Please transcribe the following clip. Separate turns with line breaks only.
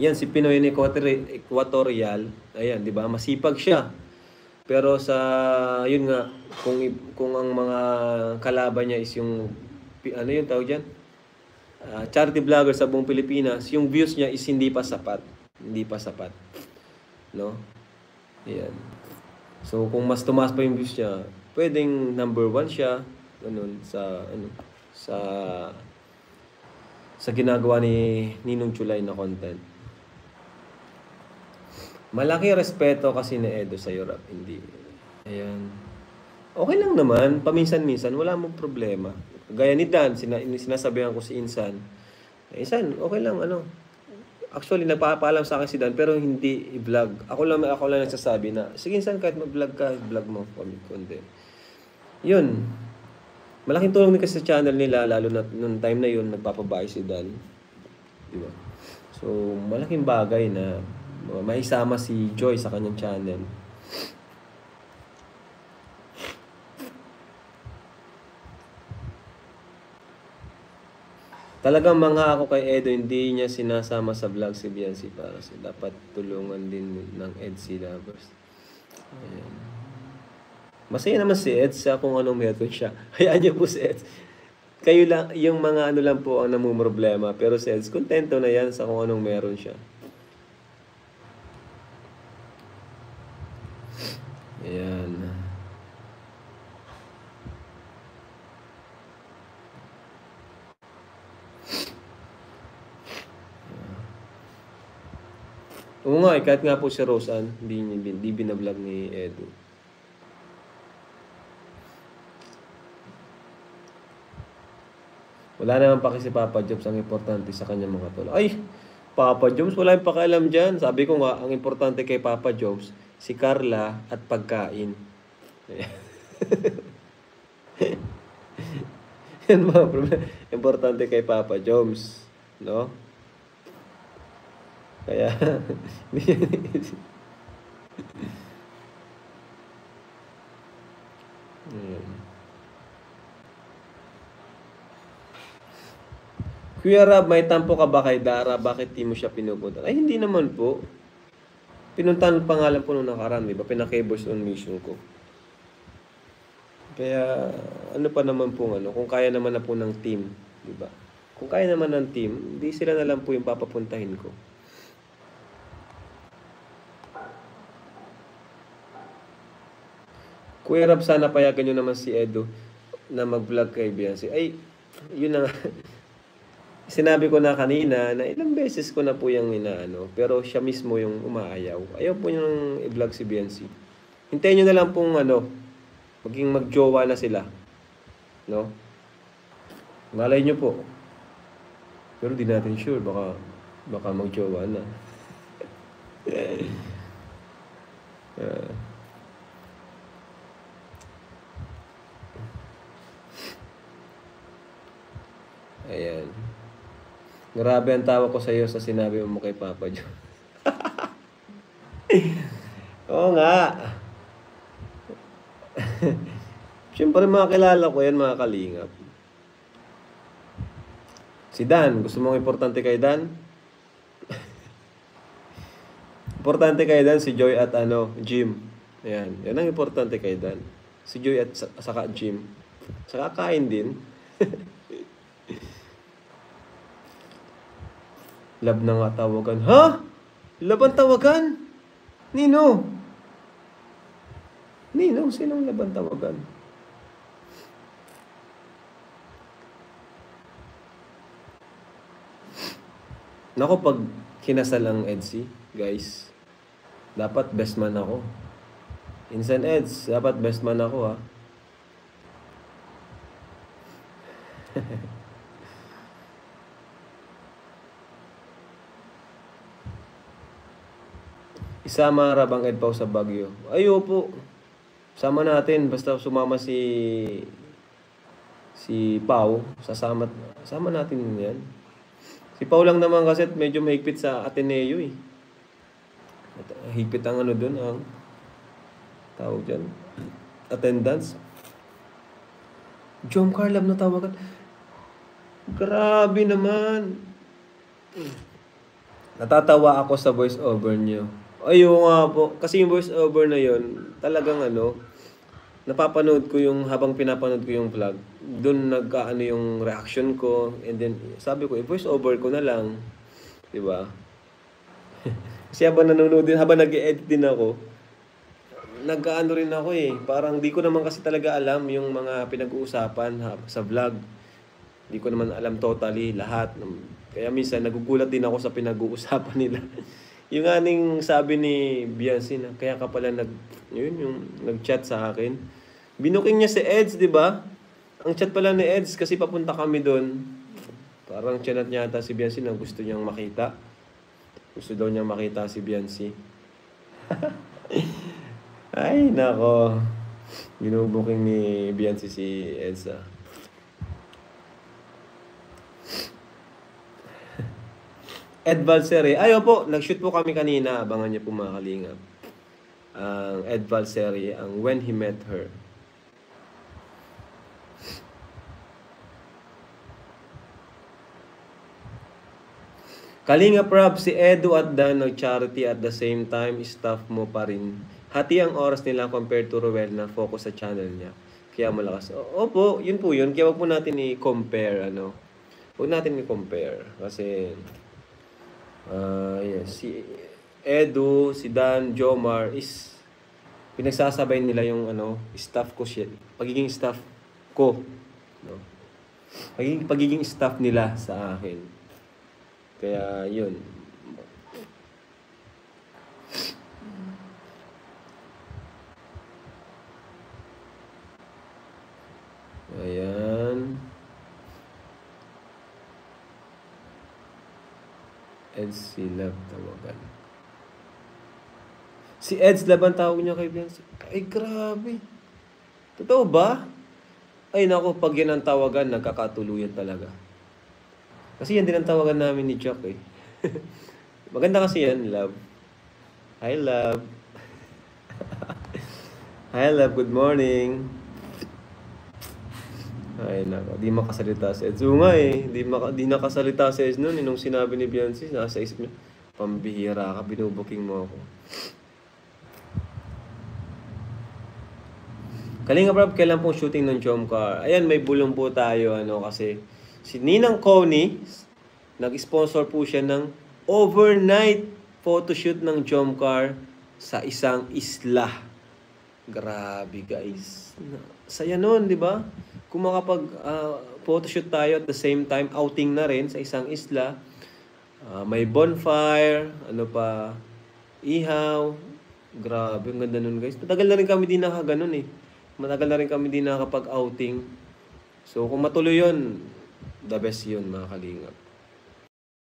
Yan, si Pinoy Equatorial, ayan, di ba? Masipag siya. Pero sa, yun nga, kung ang mga kalaban niya is yung, ano yun tawag dyan? Charity vlogger sa buong Pilipinas, yung views niya is hindi pa sapat. Hindi pa sapat. No? Ayan. So, kung mas tumaas pa yung views niya, pwedeng number 1 siya, ganun, sa ginagawa ni Ninong Chulay na content. Malaki respeto kasi ni Edo sa Europe, hindi. Ayan. Okay lang naman, paminsan-minsan, wala mong problema. Gaya ni Dan, sinasabihan ko si Insan. Insan, okay lang, ano. Actually, nagpapaalam sa akin si Dan, pero hindi i-vlog. Ako lang nagsasabi na, sige Insan, kahit mag-vlog ka, vlog mo kami kundi. Yun. Malaking tulong din kasi sa channel nila, lalo na nung time na yun, nagpapabahay si Dan. Diba? So, malaking bagay na maisama si Joy sa kanyang channel. Talagang mangha ako kay Edo, hindi niya sinasama sa vlog si Biancy para dapat tulungan din ng EDC lovers. Ayan. Masaya naman si Eds sa kung anong meron siya. Hayaan niyo po si Eds. Kayo lang, yung mga ano lang po ang namumroblema. Pero si Eds, kontento na yan sa kung anong meron siya. Ayan. Oo nga, kahit nga po si Roseanne, hindi binablog ni Edo. Wala naman pa kasi Papa Jobs ang importante sa kanyang mga tula. Ay, Papa Jobs, wala yung pakialam dyan. Sabi ko nga, ang importante kay Papa Jobs, si Carla at pagkain. Yan mga problema. Importante kay Papa Jobs. No? Kaya, Kuya Rab, may tampo ka ba kay Dara? Bakit di mo siya pinupunta? Ay, hindi naman po. Pinuntahan pangalan po nung nakaraan, di ba? Pinaka-boys on mission ko. Kaya, ano pa naman po, kung kaya naman na po ng team, di ba? Kung kaya naman ng team, hindi sila na lang po yung papapuntahin ko. Kuya Rab, sana payagan nyo naman si Edo na mag-vlog kay Biancy. Ay, yun na nga. Sinabi ko na kanina na ilang beses ko na po yung inaano, pero siya mismo yung umaayaw. Ayaw po yung i-vlog si Biancy. Hintayin nyo na lang pong maging magjowa na sila. No? Malay nyo po. Pero di natin sure, baka magjowa na. Ayan. Grabe ang tawa ko sa iyo sa sinabi mo kay Papa Joe. Oo nga. Siyempre mga kilala ko yan, mga kalingap. Si Dan, gusto mong importante kay Dan? Importante kay Dan si Joy at Jim. Ayan, yan ang importante kay Dan. Si Joy at saka Jim. Saka kain din. Lab na nga tawagan. Ha? Laban tawagan? Nino? Sinong laban tawagan? Nako, pag kinasal ang EDC, guys, dapat best man ako. Insan Eds, dapat best man ako, ha? Isama Rabang Ed Pau sa Baguio. Ayo po. Sama natin. Basta sumama si Pau. Sama natin yan. Si Pau lang naman kasi medyo mahigpit sa Ateneo eh. Higpit ang doon, ang tawag dyan. Attendance. Jom Carlab na tawagan. Grabe naman. Natatawa ako sa voice over nyo. Ayun nga po. Kasi yung voice over na yon talagang napapanood ko yung, habang pinapanood ko yung vlog, doon nag-ano yung reaction ko. And then, sabi ko, voice over ko na lang. Diba? Kasi habang nanonood din, habang nag-edit din ako, nag-ano rin ako eh. Parang di ko naman kasi talaga alam yung mga pinag-uusapan sa vlog. Di ko naman alam totally lahat. Kaya minsan nagugulat din ako sa pinag-uusapan nila. Yung aning sabi ni Biancy na kaya ka pala yung nag-chat sa akin. Binuking niya si Eds, di ba? Ang chat pala ni Eds kasi papunta kami doon. Parang chinat niya ata si Biancy na gusto niyang makita. Gusto daw niyang makita si Biancy. Ay, nako. Binubuking ni Biancy si Eds ah. Ed Valseri. Ay, opo, nag-shoot po kami kanina. Abangan niyo po mga kalingap. Ang Ed Valseri, ang When He Met Her. Kalingap Rob, si Edu at Dan nag-charity at the same time, staff mo pa rin. Hati ang oras nila compared to Ruel na focus sa channel niya. Kaya malakas. Opo, yun po yun. Kaya wag po natin i-compare, Huwag natin i-compare. Kasi, yes, si Edu, si Dan, Jomar is pinagsasabay nila yung staff ko siya. Pagiging staff ko, no? Pagiging staff nila sa akin. Kaya yun. Ayan. Eds Lab tawagan. Si Eds Lab ang tawag niya kay Biancy. Ay, grabe. Totoo ba? Ay, naku, pag yan ang tawagan, nagkakatuluyan talaga. Kasi yan din ang tawagan namin ni Chuck eh. Maganda kasi yan, Love. Hi, Love. Hi, Love. Good morning. Ay, nako. Di makasalita si Eds. Oo nga eh. Di nakasalita si Eds noon. Nung sinabi ni Biancy, nasa isip niya, pambihira ka, binubuking mo ako. Kalinga Prab, kailan pong shooting ng Jomcar? Ayan, may bulong po tayo, kasi si Ninang Connie, nag-sponsor po siya ng overnight photoshoot ng Jomcar sa isang isla. Grabe, guys. Saya nun, di ba? Kung makapag photoshoot tayo at the same time, outing na rin sa isang isla. May bonfire, ihaw. Grabe, ang ganda nun, guys. Matagal na rin kami din nakaganon eh. Matagal na rin kami din nakapag-outing. So, kung matuloy yun, the best yun, mga kalingap.